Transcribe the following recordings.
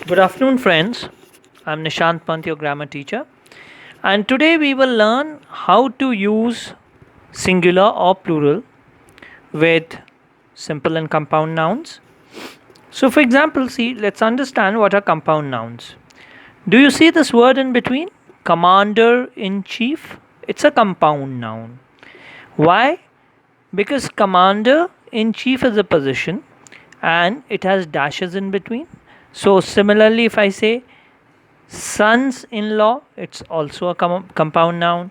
Good afternoon, friends. I'm Nishant Pant, your grammar teacher, and today we will learn how to use singular or plural with simple and compound nouns. So, for example, let's understand what are compound nouns. Do you see this word in between? Commander in chief? It's a compound noun. Why? Because commander in chief is a position and it has dashes in between. So, similarly, if I say sons in law, it's also a compound noun,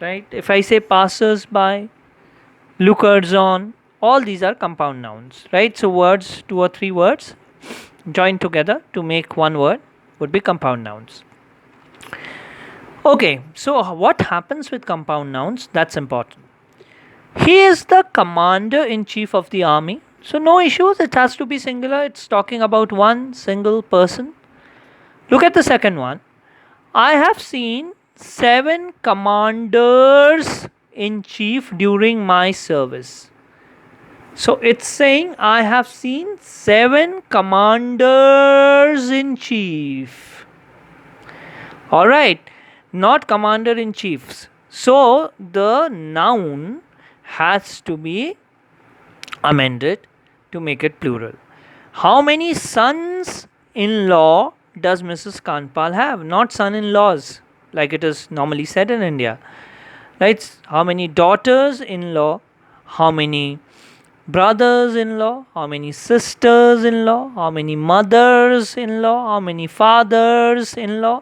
right? If I say passers by, lookers on, all these are compound nouns, right? So, words, two or three words joined together to make one word would be compound nouns. Okay, so what happens with compound nouns? That's important. He is the commander in chief of the army. So, no issues, it has to be singular. It's talking about one single person. Look at the second one. I have seen 7 commanders in chief during my service. So, it's saying I have seen 7 commanders in chief. Alright, not commander in chiefs. So, the noun has to be amended to make it plural. How many sons in law does Mrs. Kanpal have? Not son in laws, like it is normally said in India. Right? How many daughters in law? How many brothers in law? How many sisters in law? How many mothers in law? How many fathers in law?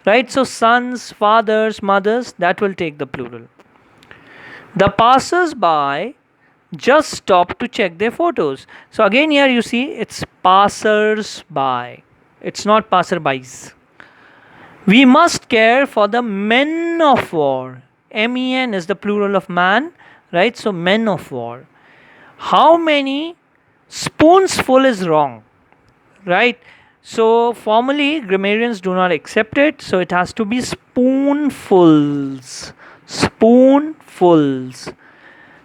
Right? So, sons, fathers, mothers, that will take the plural. The passers by just stop to check their photos. So again here you see it's passers by. It's not passerbys. We must care for the men of war. MEN is the plural of man, right? So men of war. How many spoonsful is wrong, right? So formally grammarians do not accept it, so it has to be spoonfuls. Spoonfuls.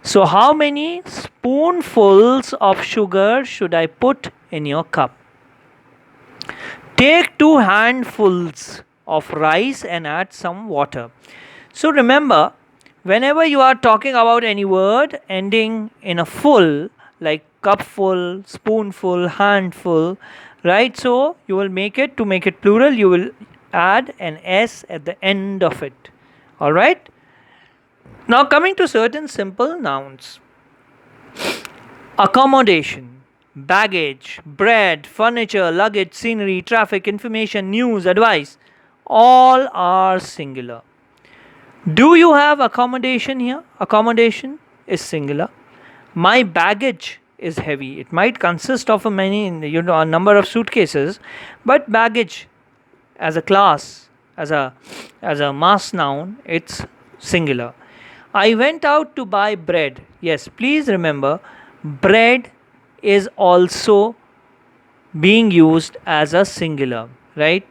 So, how many spoonfuls of sugar should I put in your cup? Take 2 handfuls of rice and add some water. So, remember, whenever you are talking about any word ending in a full, like cupful, spoonful, handful, right? So, you will make it, to make it plural, you will add an S at the end of it. Alright? Now, coming to certain simple nouns. Accommodation, baggage, bread, furniture, luggage, scenery, traffic, information, news, advice, all are singular. Do you have accommodation here? Accommodation is singular. My baggage is heavy. It might consist of a number of suitcases, but baggage as a class, as a mass noun, it's singular. I went out to buy bread. Yes, please remember, bread is also being used as a singular, right?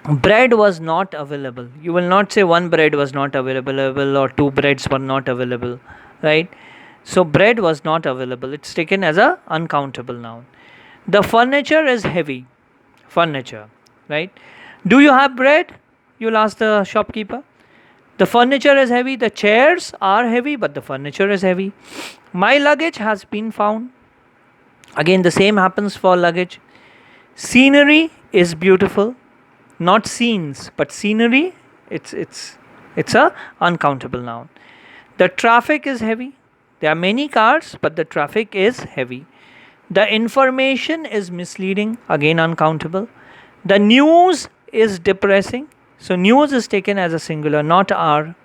Bread was not available. You will not say one bread was not available or 2 breads were not available, right? So bread was not available. It's taken as a uncountable noun. The furniture is heavy. Furniture, right? Do you have bread? You'll ask the shopkeeper. The furniture is heavy, the chairs are heavy, but the furniture is heavy. My luggage has been found. Again, the same happens for luggage. Scenery is beautiful. Not scenes, but scenery, it's a uncountable noun. The traffic is heavy. There are many cars, but the traffic is heavy. The information is misleading, again uncountable. The news is depressing. So news is taken as a singular, not are.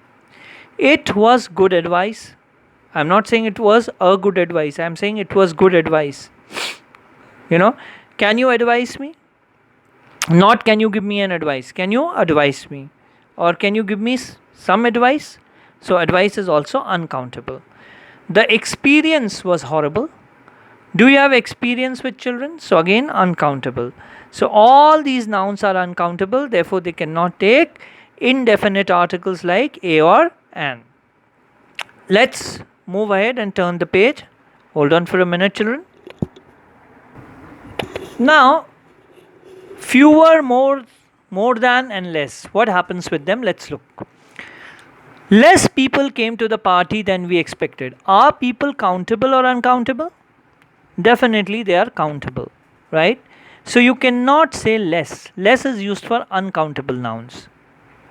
It was good advice. I'm not saying it was a good advice. I'm saying it was good advice. Can you advise me? Not can you give me an advice. Can you advise me? Or can you give me some advice? So advice is also uncountable. The experience was horrible. Do you have experience with children? So again, uncountable. So all these nouns are uncountable, therefore they cannot take indefinite articles like a or an. Let's move ahead and turn the page. Hold on for a minute, children. Now, Fewer, more than, and less. What happens with them? Let's look. Less people came to the party than we expected. Are people countable or uncountable? Definitely they are countable, right? So you cannot say less. Less is used for uncountable nouns.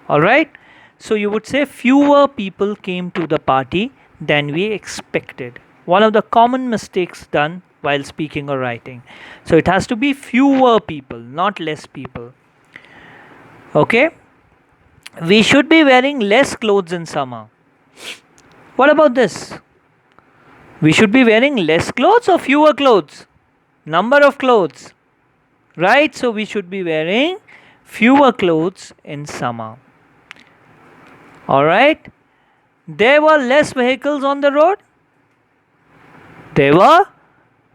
Alright? So you would say fewer people came to the party than we expected. One of the common mistakes done while speaking or writing. So it has to be fewer people, not less people. Okay? We should be wearing less clothes in summer. What about this? We should be wearing less clothes or fewer clothes? Number of clothes. Right? So we should be wearing fewer clothes in summer. Alright? There were less vehicles on the road. There were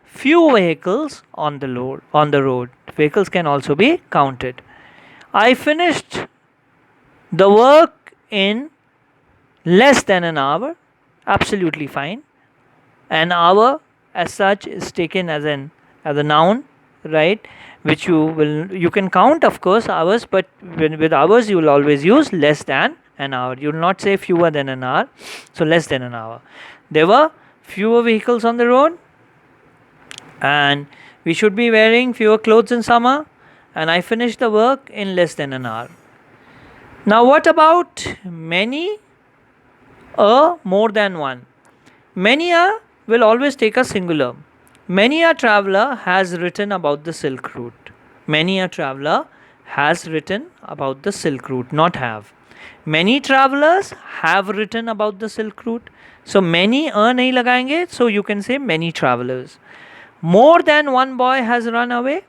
few vehicles on the road. Vehicles can also be counted. I finished the work in less than an hour. Absolutely fine. An hour as such is taken as a noun, right? Which you can count, of course, hours, but with hours you will always use less than an hour. You will not say fewer than an hour. So less than an hour. There were fewer vehicles on the road, and we should be wearing fewer clothes in summer, and I finished the work in less than an hour. Now what about many, a, more than one? Many a will always take a singular. Many a traveler has written about the Silk Route. Many a traveler has written about the Silk Route, not have. Many travelers have written about the Silk Route. So many nahi lagayenge, so you can say many travelers. More than one boy has run away.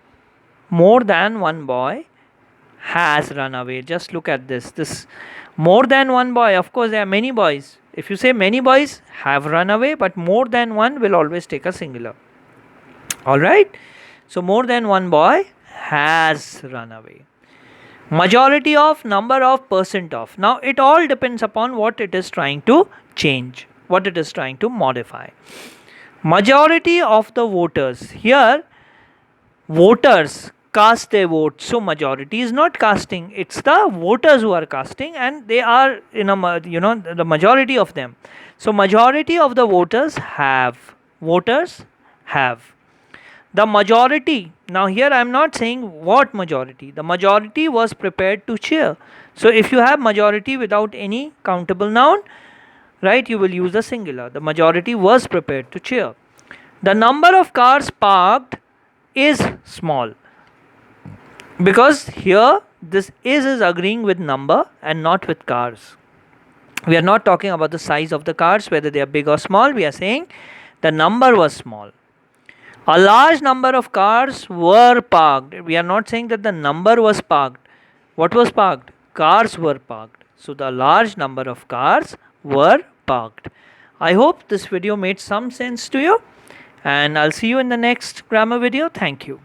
More than one boy has run away. Just look at this. This more than one boy. Of course, there are many boys. If you say many boys have run away, but more than one will always take a singular. Alright? So more than one boy has run away. Majority of, number of, percent of. Now it all depends upon what it is trying to change, what it is trying to modify. Majority of the voters. Here, voters cast their vote. So majority is not casting. It's the voters who are casting, and they are the majority of them. So majority of the voters have. Voters have. The majority. Now here I am not saying what majority. The majority was prepared to cheer. So if you have majority without any countable noun, right, you will use the singular. The majority was prepared to cheer. The number of cars parked is small, because here this is agreeing with number and not with cars. We are not talking about the size of the cars, whether they are big or small. We are saying the number was small. A large number of cars were parked. We are not saying that the number was parked. What was parked? Cars were parked. So the large number of cars were parked. I hope this video made some sense to you, and I'll see you in the next grammar video. Thank you.